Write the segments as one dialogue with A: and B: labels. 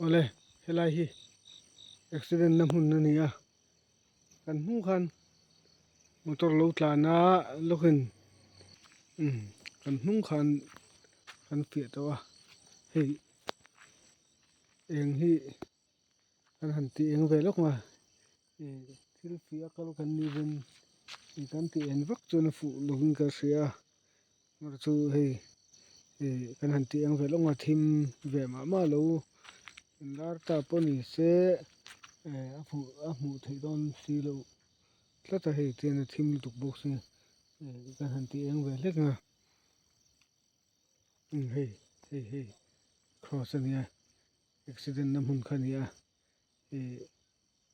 A: ole helai hi accident na mun na ni a kan hmu khan motor lo tla na lokin kan hnung khan kan pia to a hei eng hi kan han ti eng ve lok ma thil pia kal kan ni ben kan ti en vak chu na fu lovin ka sia mar chu hei kan han ti eng ve lok ma thim ve ma lo lar ta poni se a hmu thei don si lo tlata hei ten thim lutuk bok se kan han ti eng ve hlek nga hei cross ania accident na mun khania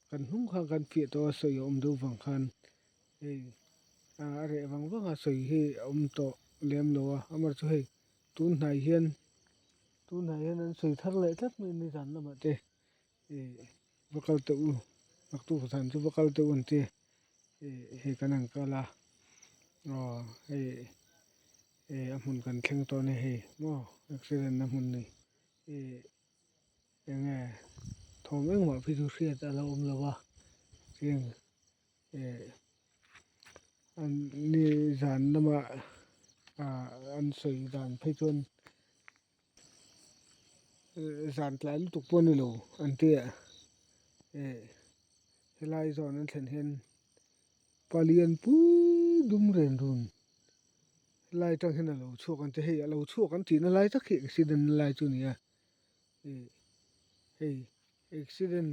A: kan hnung khan kan phi to soi om do wang khan are wang wang a soi hi om to lem lo a amar chu hei tun hnai hian an soi thar le thak mai ni ran lama te vakal te u nak tu than chu vakal te un te he kan ang kala a hmun kan thleng to ni hei mo accident na hmun ni enge thawm engmah phi chu hriat a lo awm lo a chiang an ni zan lama an soi dan phei chuan zan tlai lutuk pawh ni lo an tia helai zawn an thlen hian palian pui dum ren run helai tang hian a lo chhuak an ti hei a lo chhuak an tihna lai tak hi accident na lai chu ni a hei accident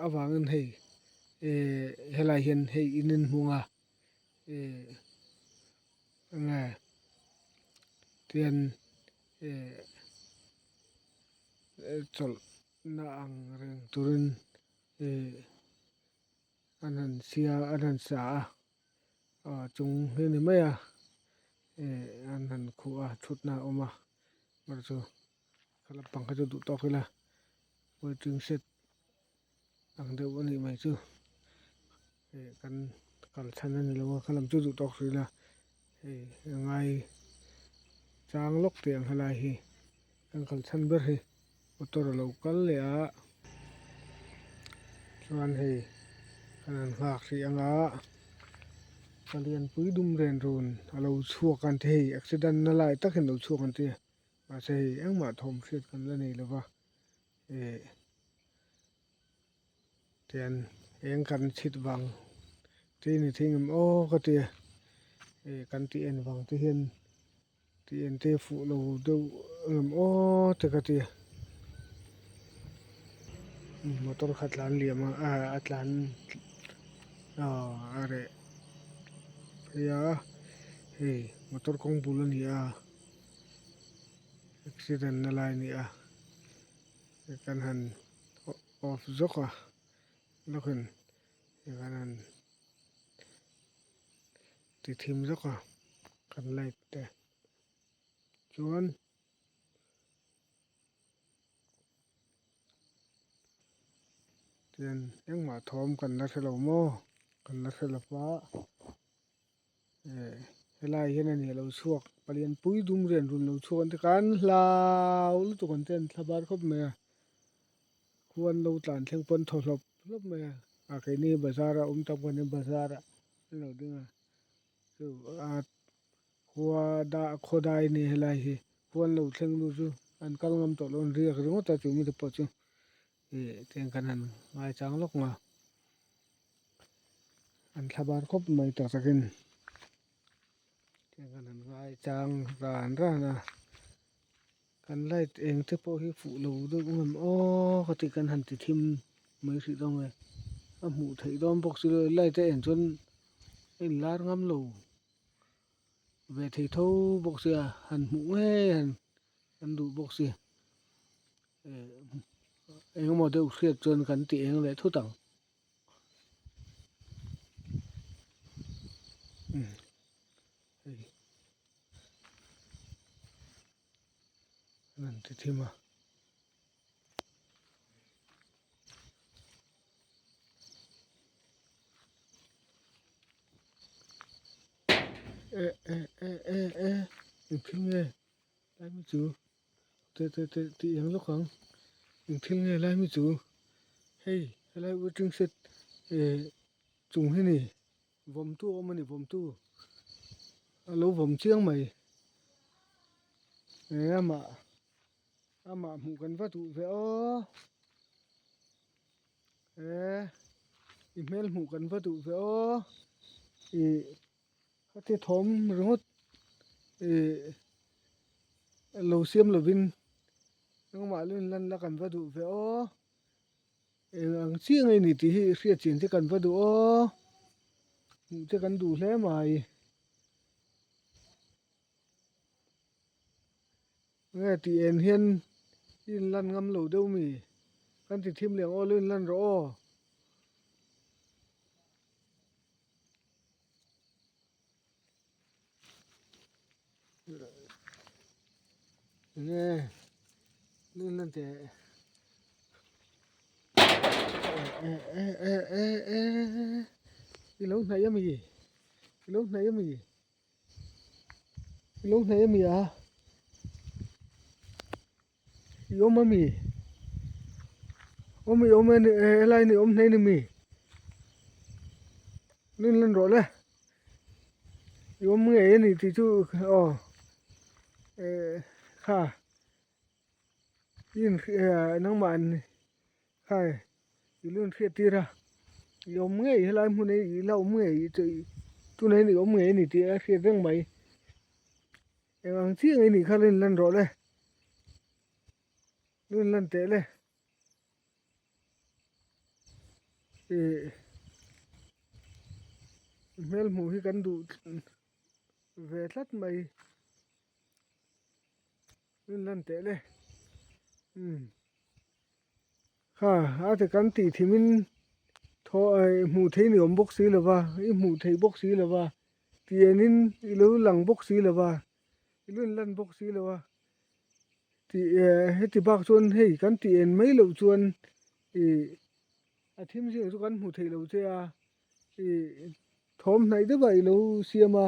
A: awangin hei helai hian hei in an hmunga anga tian chawlh na ang reng turin an han sia an han sa a chung hi ni mai a an han khu a thutna awm a mar chu kalapang kha chu duh tawk ila waiting shed ang deuh ani mai chu kan kal thlan ani lo a khalam chu duh tawk hrila ngai chang lok te ang helai hi kan kal thlan ber hi motor a lo kal le a chuan hei kan an nghak hrih anga palian pui dum ren run a lo chhuak an ti hei accident na lai takin lo chhuak an ti mahse hei engmah thawm hriat kan la nei lova tian eng kan chhit wang ti ni thingam ka tia kan ti en wang te hian ti en te fuh lo deuh ngam te ka tia motor kha tlan liam a tlan are ya hei motor kawng bul ani a accident na lai ni a kan han off zawk a lokin kan han ti thim zawk a kan light te chuan tian engmah thawm kan la hrelo maw kan la hrelo pa helai hian ani a lo chhuak palian pui dum ren run lo chhuak an ti kan hlau lutuk an te an thla bar khawp mai a khuan lo tlan thleng pawh an thaw hlawp mai a ke ni bazar a awm tak pawh bazar a an lo ding a chu khawdai ni helai hi khuan lo thleng nu chu an kal ngam tawh lo an riak ringawt a chumi te pawh chu tiang kan han ngai chang lok nga an thla bar khawp mai tak takin tiang kan han ngai chang ran a kan light eng te pawh hi fuh lo deuh ngam ka ti kan han ti thim mai hri dawng e a hmuh theih dawn bawk chu light a en chuan a in lar ngam lo ve thei tho bawk sia han hmuh nge han duh bawk sia engemaw deuh hriat chuan kan ti eng le thutang hei kan han ti thim a in phim nge lai mi chu te ti eng lok ang thil nghe lai mi chu hey lai waiting set chung hi ni vom tu om ni vom tu alo vom chiang mai ama mu kan va tu ve o email mu kan va tu ve o e hati thom ringot e lo siam lovin nang ma lun lan la kan va du ve o ang chi ngai ni ti hi ria chin te kan va du o mu te kan du hle mai nghe ti en hian in lan ngam lo deuh mi kan ti thim leng o lun lan ro o nghe lun lan te cái lỗ này em gì cái lỗ này em gì cái lỗ này em gì à ôm mà mì ôm lại này ôm này mì lên lên rồi đấy ôm nghe này thì chú khá yên nắng màn khai luôn khiết tira ôm nghe lại muốn này là ôm nghe thì tu này ôm nghe này thì khiết răng mày em ăn chiếc này khai lên lên rồi đấy lên lên té đấy thì mel mu hi kan du ve thlat mai lan te le ha a te kan ti thimin tho mu thei ni om box si lova I mu thei box si lova tienin I lo lang box si lova I lun lan box si lova ti heti bak chuan hei kan ti en mai lo chuan a thim si chu kan mu thei lo che a thom nai de bai lo siama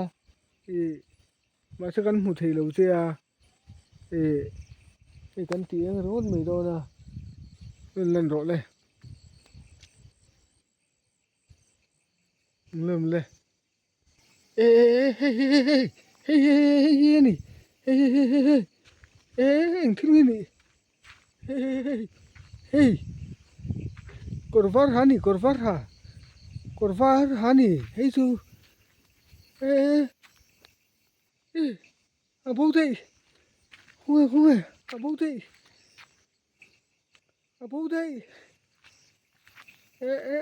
A: mà sẽ cần một thầy lâu chưa thì cần tiếng rốt mày đâu nè lần rõ lên lầm lên ê ê ê ê ê ê ê nè ê ê ê anh thích nè ê ê korvar hani hey chú ê ê à bố thầy không ơi à bố thầy ê ê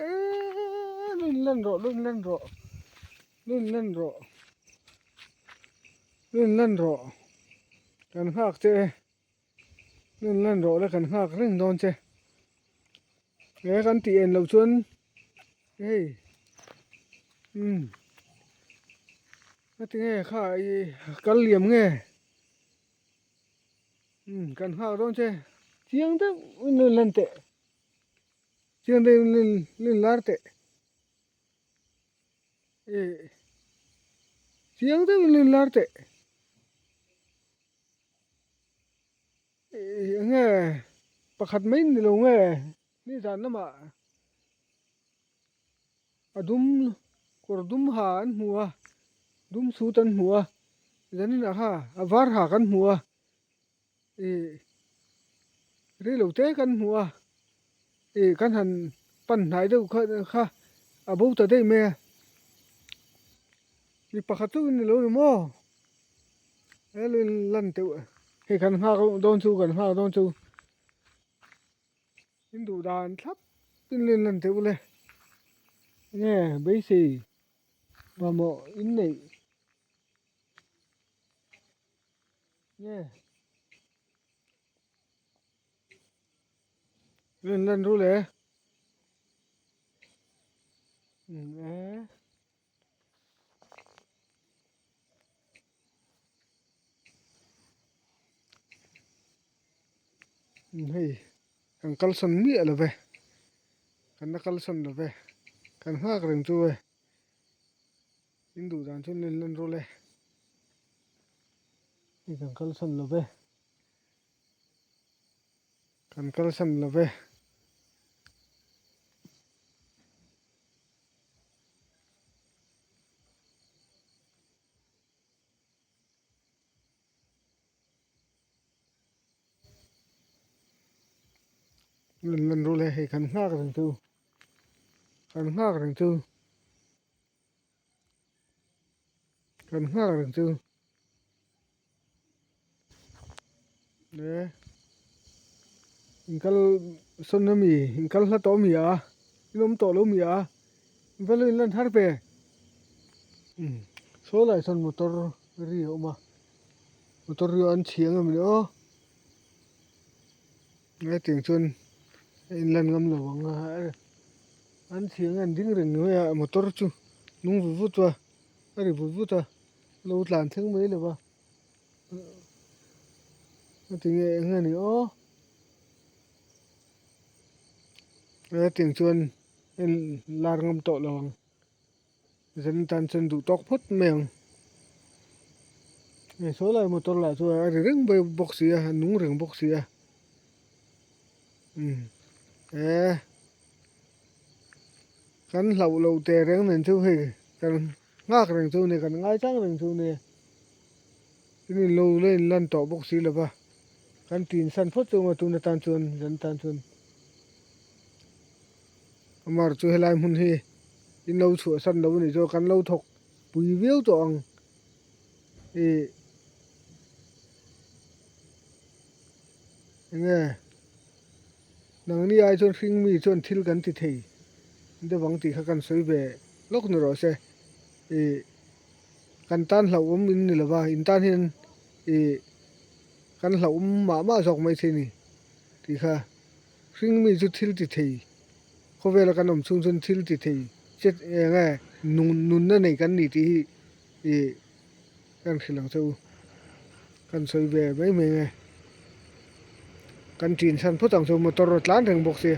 A: lên lên rõ cần khác chứ lên rõ là cần khác rừng đòn chứ nghe cần tiền lâu xuân hey cái nghe khai cần liềm nghe cần khác đòn chứ chiang thế lên tệ chiang đây lên lát tệ chiang thế lên lát tệ nghe pakhat mấy lâu nghe ni dàn nó mà adum kordum ha an mua dum su tan mua zanin a ha avar ha kan mua ri lo te kan mua kan han pan nai deuh kha a bo ta dei me ni pakhat tu ni lo ni mo elin lan tu he kan ha don chu kan ha don chu in du dan thap tin lên lan tu le nghe bây xì mà mọ in này nghe lên lên ru le hey kan kalsan mi ala ve kan na kalsan la ve kan ha reng chu ve in du dan chu lên lên ru le kan kalsan la ve kan kal san la ve lần rồi lại kan ngak reng tu kan ngak reng tu kan ngak reng tu nè inkal son na mi inkal la to mi à lom to lo mi à velo in lan har pe số lại son motor rio mà motor rio an chiang à mình ô nghe tiếng chuan in lan ngam lo wang à an chiang an ding reng nữa à motor chu nung vu vu tua ari vu vu ta lo tlan theng mai le ba tiếng nghe này ô nghe tiếng chuan in lar ngam to lo wang dân tan chân đủ tóc phốt mèo ngày số lại motor lại cho ari reng bay box à nung reng box à ê kan lâu tè reng nên thu hề kan ngak reng thu này kan ngai chang reng thu này ini lâu lên lan to box là ba kan tin san phốt cho mà tu na tan chuan dân tan chuan amar chu helai mun hi in lâu chua san lâu này cho kan lâu thok pui viu to ang e nghe nang ni ai chuan hring mi chuan thil kan ti thei de wang ti kha kan soi ve lok nu ro se e kan tan hlau in ni lawa in tan hin e kan hlau ma jok mai the ni ti kha hring mi chu thil ti thei ko vela kan om chung chun thil ti thei chet nghe nun na nei kan ni ti e kan khilang chu kan soi ve mai mai nghe kan tin san phutang chu motor tlan reng bok se